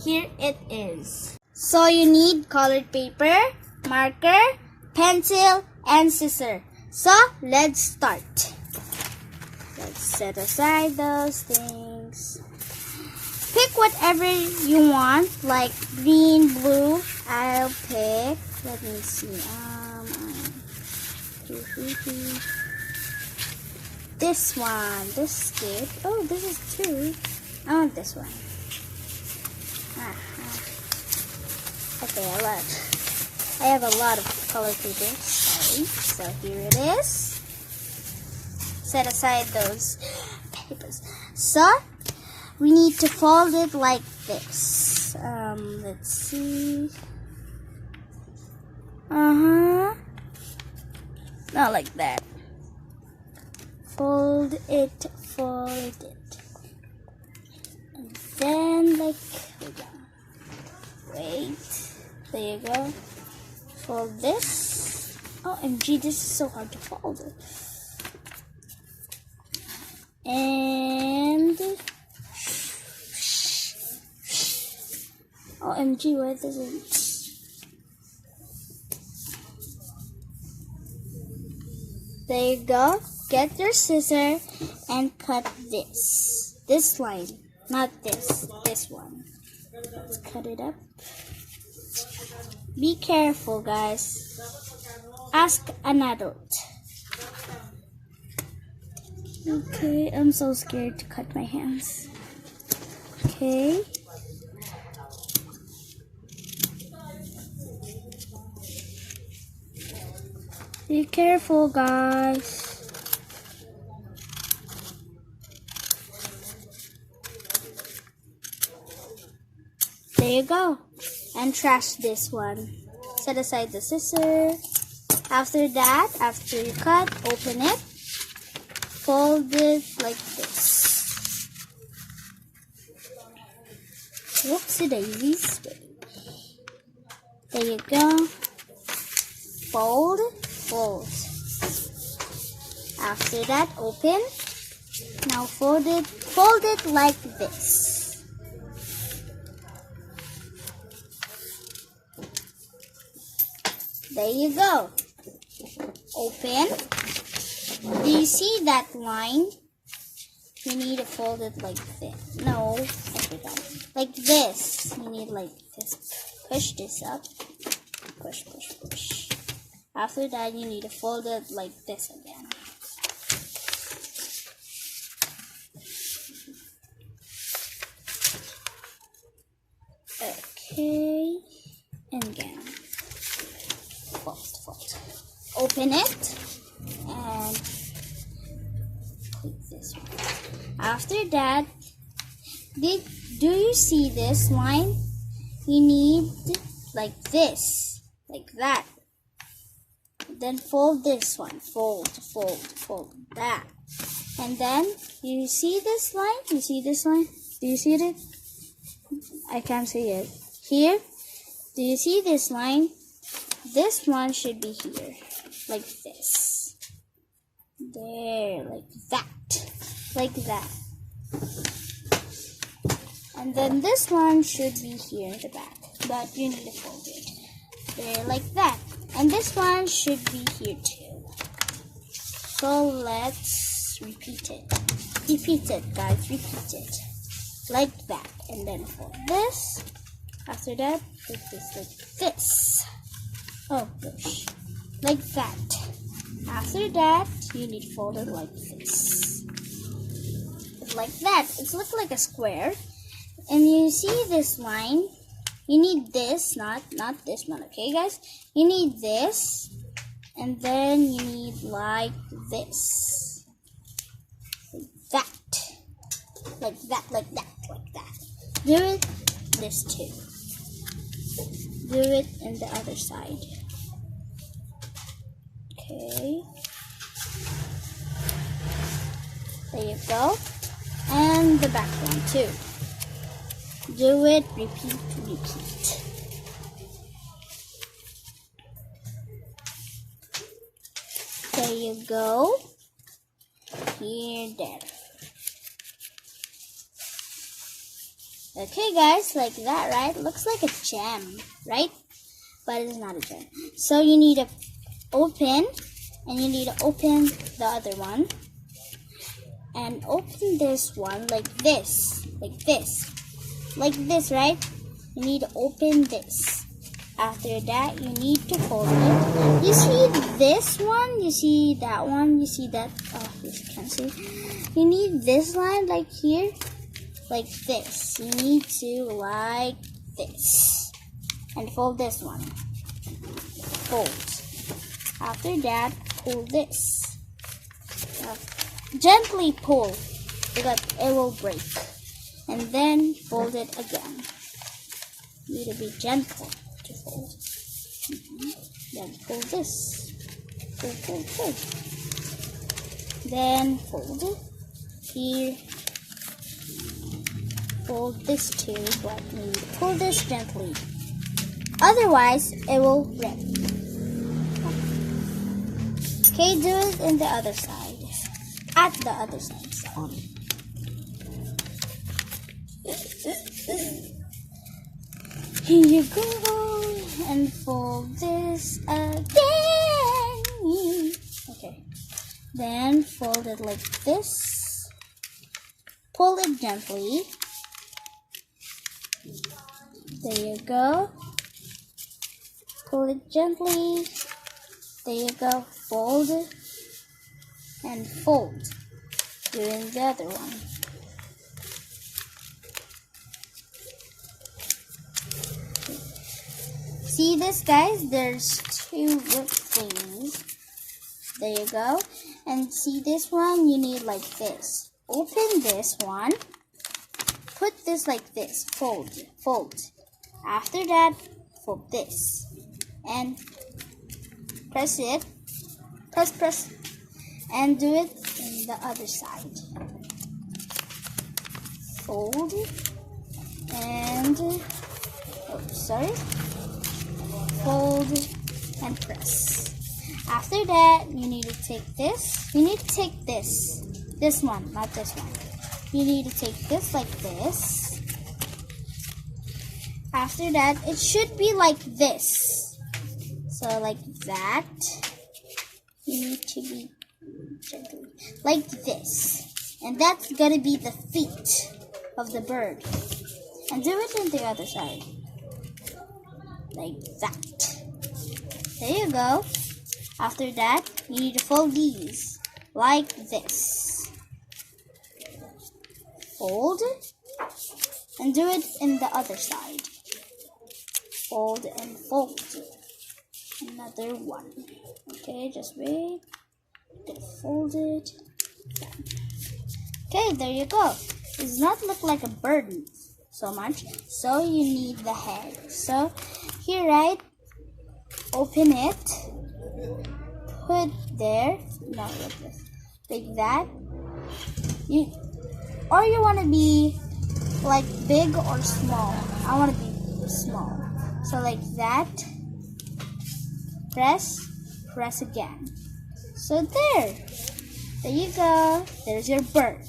here it is. So you need colored paper, marker, pencil, and scissor. So let's start. Let's set aside those things. Pick whatever you want, like green, blue. I'll pick, let me see, this one. This is good. Oh, this is two. I want this one. Okay, I have a lot of color paper. Sorry. So here it is. Set aside those papers. So we need to fold it like this. Let's see. Not like that. Fold it. And then like, hold on. Wait. There you go. Fold this. OMG, this is so hard to fold. And OMG, why does it? There you go. Get your scissor and cut this line, not this one. Let's cut it up. Be careful, guys. Ask an adult. Okay, I'm so scared to cut my hands. Okay. Be careful, guys. There you go. And trash this one. Set aside the scissor. After that, after you cut, open it. Fold it like this. Whoopsie daisies. There you go. Fold. After that, open. Now fold it like this. There you go. Open. Do you see that line? You need to fold it like this. No, I forgot. Like this. You need like this. Push this up. Push. After that, you need to fold it like this again. Okay. And again. Fold. Open it. And click this one. After that, do you see this line? You need like this. Like that. Then fold this one. Fold. That. And then, you see this line? You see this line? Do you see it? I can't see it. Here? Do you see this line? This one should be here. Like this. There. Like that. Like that. And then this one should be here in the back. But you need to fold it. There. Like that. And this one should be here too. So let's repeat it. Repeat it, guys. Repeat it. Like that. And then fold this. After that, put this like this. Oh gosh. Like that. After that, you need to fold it like this. Like that. It's look like a square. And you see this line. You need this, not this one, okay guys? You need this, and then you need like this. Like that. Do it this too. Do it in the other side. Okay. There you go. And the back one too. Do it, repeat. There you go. Here, there. Okay guys, like that, right? Looks like a gem, right? But it is not a gem. So you need to open, and you need to open the other one. And open this one like this. Like this. Like this, right? You need to open this. After that, you need to fold it. You see this one? You see that one? You see that? Oh, you can't see. You need this line like here. Like this. You need to like this. And fold this one. Fold. After that, pull this. Gently pull because it will break. And then fold it again. You need to be gentle to fold. Then fold this. Fold. Then fold it here. Fold this too, but you need to pull this gently. Otherwise, it will rip. Okay, do it in the other side. At the other side, sorry. Here you go. And fold this again. Okay. Then fold it like this. Pull it gently. There you go. Pull it gently. There you go. Fold it. And fold. Doing the other one. See this, guys? There's two whipped things. There you go. And see this one? You need like this. Open this one. Put this like this. Fold. After that, fold this. And press it. Press. And do it in the other side. Fold. And, fold and press. After that, you need to take this. You need to take this. This one, not this one. You need to take this like this. After that, it should be like this. So like that. You need to be gentle. Like this. And that's gonna be the feet of the bird. And do it on the other side. Like that. There you go. After that, you need to fold these like this. Fold and do it in the other side. Fold and fold. Another one. Okay, just wait. Get folded. Okay, there you go. It does not look like a bird so much, so you need the head. So here, right? Open it. Put there. Not like this. Like that. You want to be like big or small. I want to be small. So like that. Press again. So there you go. There's your bird.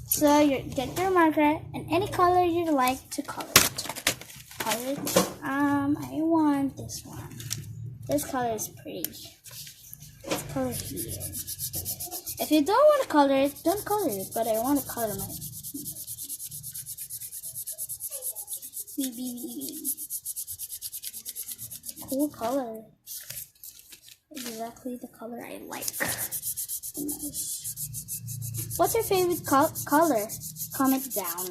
So you get your marker and any color you like to color it. I want this one. This color is pretty. Let's color here. If you don't want to color it, don't color it. But I want to color my. Cool color. Exactly the color I like. Nice. What's your favorite color? Comment down.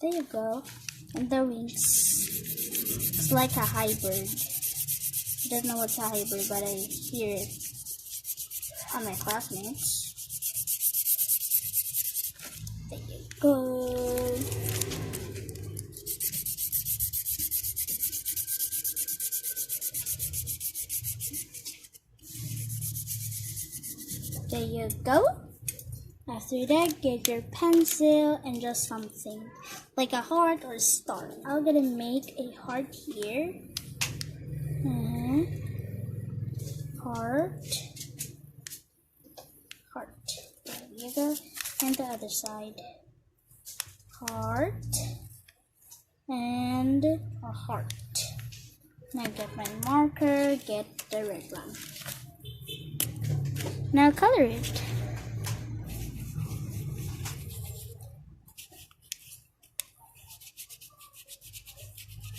There you go. And the wings. It's like a hybrid. I don't know what's a hybrid, but I hear it on my classmates. There you go. There you go. After that, get your pencil and just something like a heart or a star. I'm gonna make a heart here. Heart. There you go. And the other side. heart, and a heart. Now get my marker, get the red one. Now color it.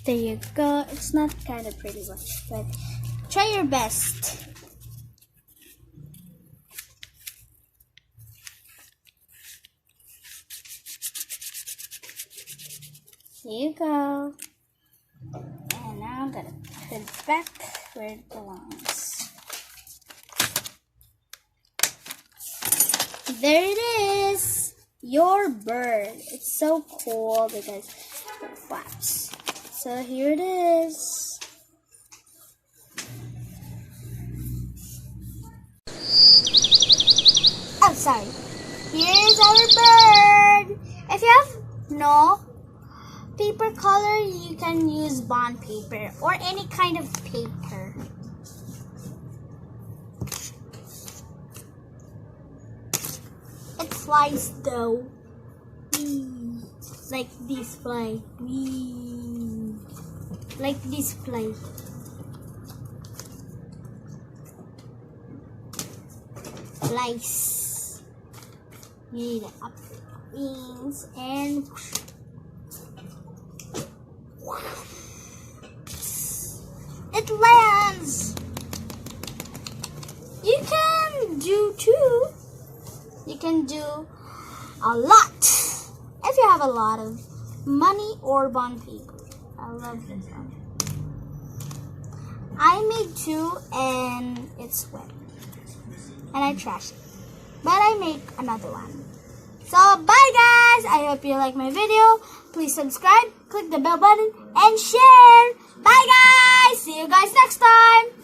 There you go. It's not kind of pretty much, but try your best. There you go. And now I'm gonna put it back where it belongs. There it is! Your bird. It's so cool because it flaps. So here it is. Oh, sorry. Here's our bird. If you have no paper color, you can use bond paper or any kind of paper. It flies though. Like this fly. Like this fly. Flies. You need to up wings and it lands. You can do too. You can do a lot if you have a lot of money or bond paper. I love this one. I made two and it's wet and I trashed it, but I make another one. So bye guys, I hope you like my video. Please subscribe, click the bell button and share. Bye guys, see you guys next time.